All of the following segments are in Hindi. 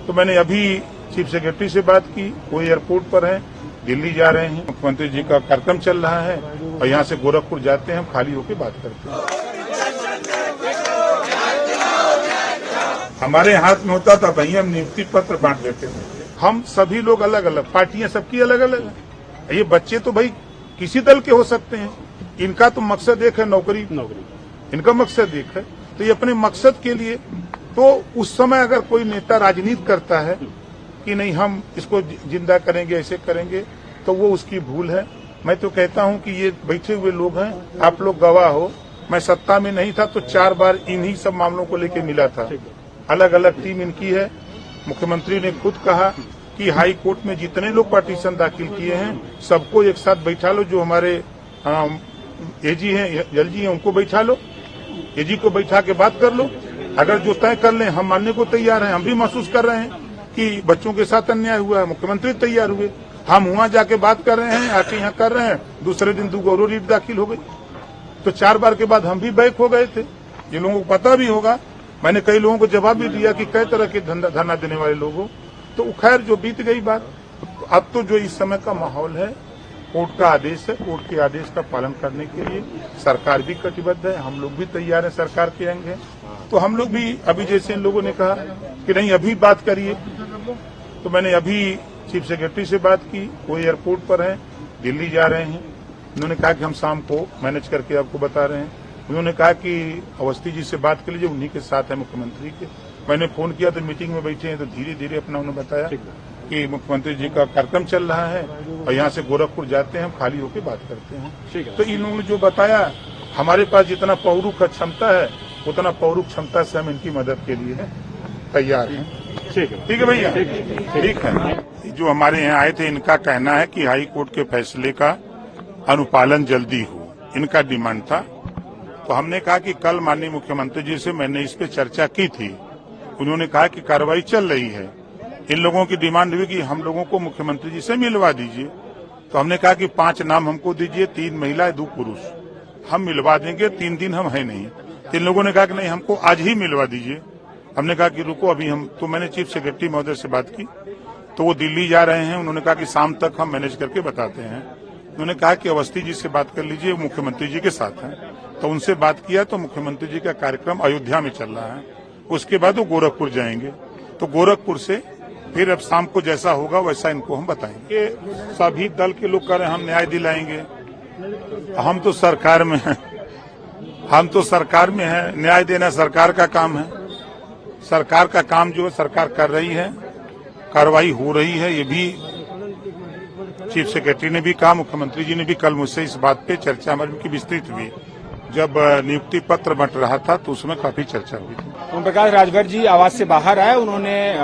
तो मैंने अभी चीफ सेक्रेटरी से बात की, वो एयरपोर्ट पर हैं, दिल्ली जा रहे हैं। मुख्यमंत्री जी का कार्यक्रम चल रहा है और यहाँ से गोरखपुर जाते हैं, हम खाली होकर बात करते हैं। हमारे हाथ में होता था भैया, हम नियुक्ति पत्र बांट देते थे। हम सभी लोग अलग अलग, पार्टियां सबकी अलग अलग है। ये बच्चे तो भाई किसी दल के हो सकते हैं, इनका तो मकसद एक है, नौकरी। इनका मकसद एक है, तो ये अपने मकसद के लिए, तो उस समय अगर कोई नेता राजनीति करता है कि नहीं हम इसको जिंदा करेंगे, ऐसे करेंगे, तो वो उसकी भूल है। मैं तो कहता हूं कि ये बैठे हुए लोग हैं, आप लोग गवाह हो। मैं सत्ता में नहीं था तो 4 बार इन्हीं सब मामलों को लेकर मिला था। अलग अलग टीम इनकी है। मुख्यमंत्री ने खुद कहा कि हाई कोर्ट में जितने लोग पटिशन दाखिल किए हैं सबको एक साथ बैठा लो। जो हमारे एजी हैं, एलजी हैं, उनको बैठा लो, एजी को बैठा के बात कर लो। अगर जो तय कर लें, हम मानने को तैयार हैं। हम भी महसूस कर रहे हैं कि बच्चों के साथ अन्याय हुआ है, मुख्यमंत्री तैयार हुए, हम वहां जाके बात कर रहे हैं, आके यहाँ कर रहे हैं। दूसरे दिन 2 और रीट दाखिल हो गई, तो 4 बार के बाद हम भी बैक हो गए थे। ये लोगों को पता भी होगा, मैंने कई लोगों को जवाब भी दिया कि कई तरह के धरना देने वाले लोग हो। तो खैर जो बीत गई बात, अब तो जो इस समय का माहौल है, कोर्ट का आदेश है, कोर्ट के आदेश का पालन करने के लिए सरकार भी कटिबद्ध है, हम लोग भी तैयार हैं, सरकार के अंग हैं। तो हम लोग भी अभी जैसे इन लोगों ने कहा कि नहीं अभी बात करिए, तो मैंने अभी चीफ सेक्रेटरी से बात की, वो एयरपोर्ट पर हैं, दिल्ली जा रहे हैं। उन्होंने कहा कि हम शाम को मैनेज करके आपको बता रहे हैं। उन्होंने कहा कि अवस्थी जी से बात कर लीजिए, उन्हीं के साथ है मुख्यमंत्री के। मैंने फोन किया तो मीटिंग में बैठे हैं, तो धीरे धीरे अपना उन्होंने बताया कि मुख्यमंत्री जी का कार्यक्रम चल रहा है और यहाँ से गोरखपुर जाते हैं, हम खाली होकर बात करते हैं। तो इन लोगों ने जो बताया, हमारे पास जितना पौरुष क्षमता है उतना पौरुष क्षमता से हम इनकी मदद के लिए तैयार हैं। ठीक है भैया, ठीक है। जो हमारे यहाँ आए थे, इनका कहना है कि हाई कोर्ट के फैसले का अनुपालन जल्दी हो, इनका डिमांड था। तो हमने कहा कि कल माननीय मुख्यमंत्री जी से मैंने इस पे चर्चा की थी। उन्होंने कहा कि कार्रवाई चल रही है। इन लोगों की डिमांड हुई कि हम लोगों को मुख्यमंत्री जी से मिलवा दीजिए। तो हमने कहा कि 5 नाम हमको दीजिए, 3 महिला 2 पुरुष, हम मिलवा देंगे, 3 दिन हम है नहीं। इन लोगों ने कहा कि नहीं हमको आज ही मिलवा दीजिए। हमने कहा कि रुको अभी हम, तो मैंने चीफ सेक्रेटरी महोदय से बात की, तो वो दिल्ली जा रहे हैं। उन्होंने कहा कि शाम तक हम मैनेज करके बताते हैं। उन्होंने कहा कि अवस्थी जी से बात कर लीजिए, मुख्यमंत्री जी के साथ हैं। तो उनसे बात किया तो मुख्यमंत्री जी का कार्यक्रम अयोध्या में चल रहा है, उसके बाद वो गोरखपुर जाएंगे। तो गोरखपुर से फिर अब शाम को जैसा होगा वैसा इनको हम बताएंगे। सभी दल के लोग कह रहे हैं हम न्याय दिलाएंगे, हम तो सरकार में हैं, हम तो सरकार में हैं, न्याय देना सरकार का काम है। सरकार का काम जो है सरकार कर रही है, कार्रवाई हो रही है। ये भी चीफ सेक्रेटरी ने भी कहा, मुख्यमंत्री जी ने भी कल मुझसे इस बात पे चर्चा हमारी की विस्तृत हुई। जब नियुक्ति पत्र बंट रहा था तो उसमें काफी चर्चा हुई। ओम प्रकाश राजभर जी आवाज से बाहर आए, उन्होंने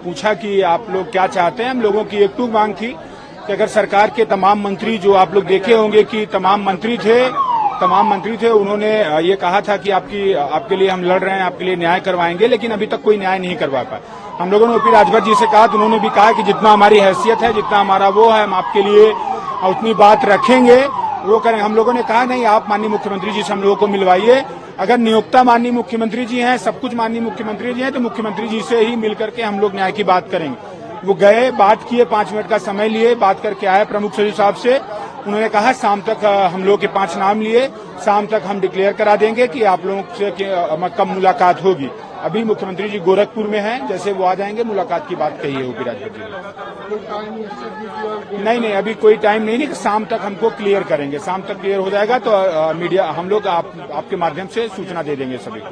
पूछा कि आप लोग क्या चाहते हैं। हम लोगों की एक टूक मांग थी कि अगर सरकार के तमाम मंत्री, जो आप लोग देखे होंगे कि तमाम मंत्री थे, उन्होंने ये कहा था कि आपके लिए हम लड़ रहे हैं, आपके लिए न्याय करवाएंगे, लेकिन अभी तक कोई न्याय नहीं करवा पाए। हम लोगों ने ओपी राजभर जी से कहा तो उन्होंने भी कहा कि जितना हमारी हैसियत है, जितना हमारा वो है, हम आपके लिए उतनी बात रखेंगे, वो करें। हम लोगों ने कहा नहीं, आप माननीय मुख्यमंत्री जी से हम लोगों को मिलवाइए। अगर नियोक्ता माननीय मुख्यमंत्री जी हैं, सब कुछ माननीय मुख्यमंत्री जी हैं, तो मुख्यमंत्री जी से ही मिलकर के हम लोग न्याय की बात करेंगे। वो गए, बात किए, 5 मिनट का समय लिए, बात करके आए प्रमुख सचिव साहब से। उन्होंने कहा शाम तक हम लोग के 5 नाम लिए, शाम तक हम डिक्लेयर करा देंगे कि आप लोगों से कब मुलाकात होगी। अभी मुख्यमंत्री जी गोरखपुर में हैं, जैसे वो आ जाएंगे मुलाकात की बात कही है ओपी राजभर जी ने। नहीं, अभी कोई टाइम नहीं, शाम तक हमको क्लियर करेंगे। शाम तक क्लियर हो जाएगा तो मीडिया हम लोग आपके माध्यम से सूचना दे देंगे सभी को।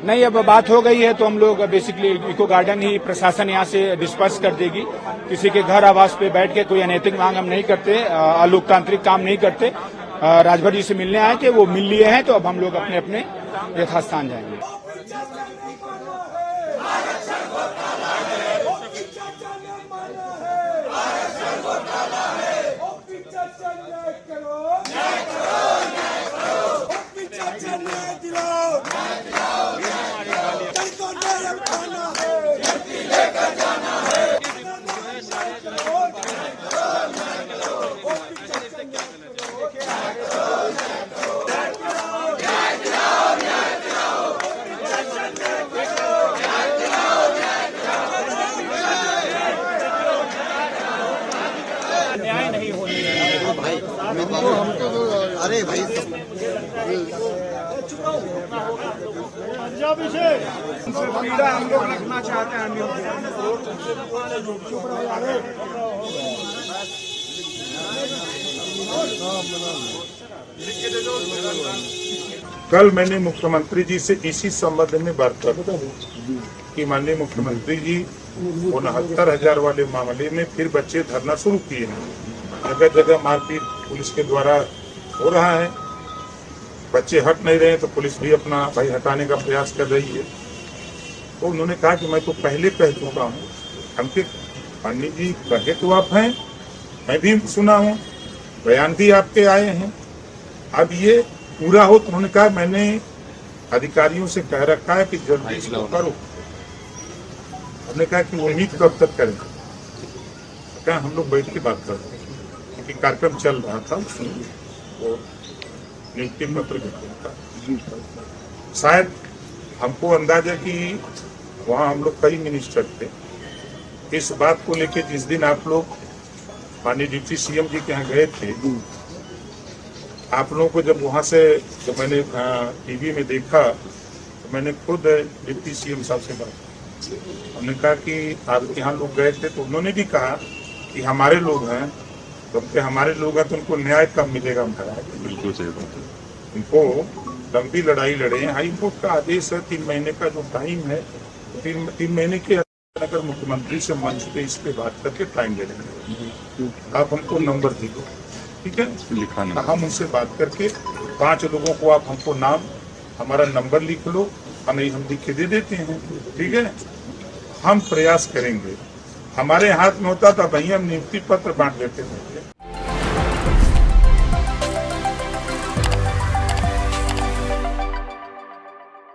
नहीं, अब बात हो गई है तो हम लोग बेसिकली इको गार्डन ही प्रशासन यहाँ से डिस्पर्स कर देगी। किसी के घर आवास पे बैठ के कोई अनैतिक मांग हम नहीं करते, अलोकतांत्रिक काम नहीं करते। राजभर जी से मिलने आए थे, वो मिल लिए हैं, तो अब हम लोग अपने अपने यथास्थान जाएंगे। अरे भाई पीड़ा हम लोग रखना चाहते हैं कल मैंने मुख्यमंत्री जी से इसी संबंध में बात कर कि माननीय मुख्यमंत्री जी 69,000 वाले मामले में फिर बच्चे धरना शुरू किए हैं। जगह जगह मारपीट पुलिस के द्वारा हो रहा है, बच्चे हट नहीं रहे तो पुलिस भी अपना भाई हटाने का प्रयास कर रही है। तो उन्होंने कहा कि मैं तो पहले कह चुका हूँ, हमके पांडे जी कहे तो आप हैं, मैं भी सुना हूँ, बयान भी आपके आए हैं, अब ये पूरा हो। तो उन्होंने कहा मैंने अधिकारियों से कह रखा है कि जल्दी इसको करो। हमने कहा कि उम्मीद कब तक करें, कहा हम लोग बैठ के बात करते हैं, क्योंकि कार्यक्रम चल रहा था उसमें वो नियुक्ति पत्र था। शायद हमको अंदाजा कि वहाँ हम लोग कई मिनिस्टर थे, इस बात को लेके जिस दिन आप लोग माननीय डिप्टी सीएम जी के यहाँ गए थे, आप लोगों को जब वहाँ से जब मैंने टीवी में देखा तो मैंने खुद डिप्टी सीएम साहब से बात की। हमने कहा कि आपके यहाँ लोग गए थे तो उन्होंने भी कहा कि हमारे लोग हैं, तो हमारे लोग हैं तो उनको न्याय कब मिलेगा। हम कहा बिल्कुल सही बात है, उनको लंबी लड़ाई लड़े हैं, हाई कोर्ट का आदेश है 3 महीने का जो टाइम है, 3 महीने के अगर मुख्यमंत्री से मंच पे इस पे बात करके टाइम ले लेंगे। आप हमको नंबर दे दो, ठीक है, लिखाना, हम उनसे बात करके 5 लोगों को आप हमको नाम हमारा नंबर लिख लो, हम लिख के दे देते हैं, ठीक है। हम प्रयास करेंगे, हमारे हाथ में होता था भैया हम नियुक्ति पत्र बांट देते थे।